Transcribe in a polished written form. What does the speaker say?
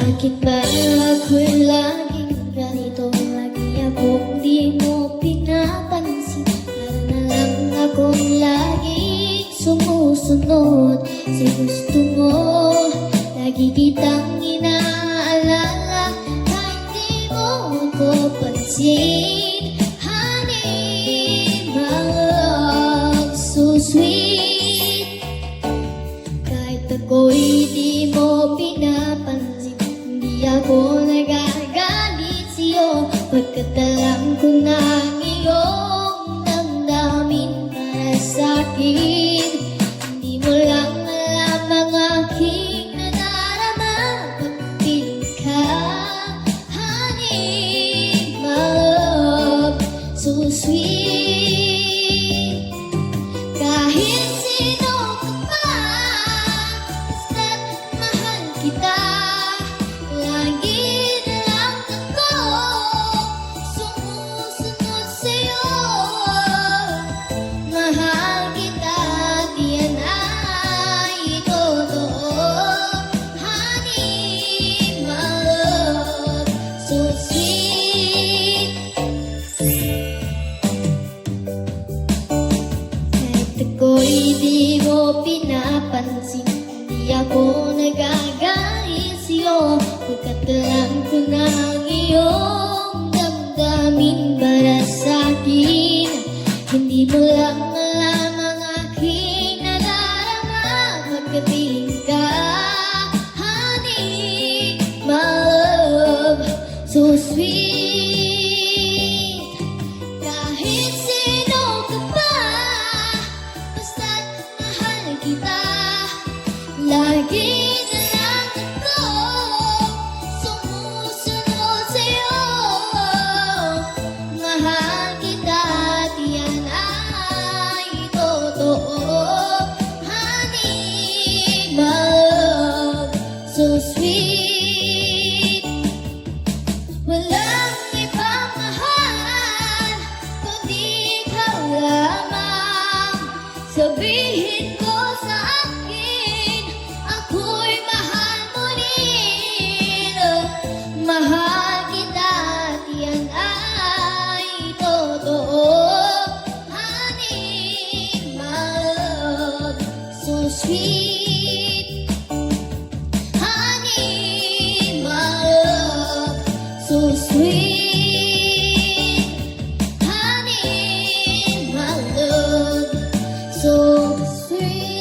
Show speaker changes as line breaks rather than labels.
Bakit ba ako'y laging ganito? Lagi akong di mo pinapansin. Para na lang akong laging sumusunod sa gusto mo. Lagi kitang inaalala kahit di mo ako pansin. Honey, my love, so sweet. Kahit ako'y di mo pinapansin, hindi ako nagagalit sa'yo. Pagkat alam ko na ang iyong damdamin para sa'kin. Hindi mo lang alam ang aking nadarama pag-piling ka. Honey, my love, so sweet. Kahit sino ka pa, basta't mahal kita. Lagi na lang ako sumusunod sa'yo. Mahal kita, di yan ay totoo. Honey, my love, so sweet. Kahit ako'y di mo pinapansin, di ako nagagalit sa'yo. Pagkat alam ko na ang iyong damdamin para sa'kin. Hindi mo lang alam ang aking nadarama pagkapiling ka. Honey, my love, so sweet. Kahit sino ka pa, basta't mahal kita. Lagi na lang ako sumusunod sa'yo. Mahal kita, di yan ay totoo. Honey, my love, so sweet. Walang ibang mahal kundi ikaw lamang. Sabihin ko sa akin, ako'y mahal mo rin. Mahal kita, di yan ay totoo. Honey, my love, so sweet. Honey, my love, so sweet. Honey, my love, so sweet.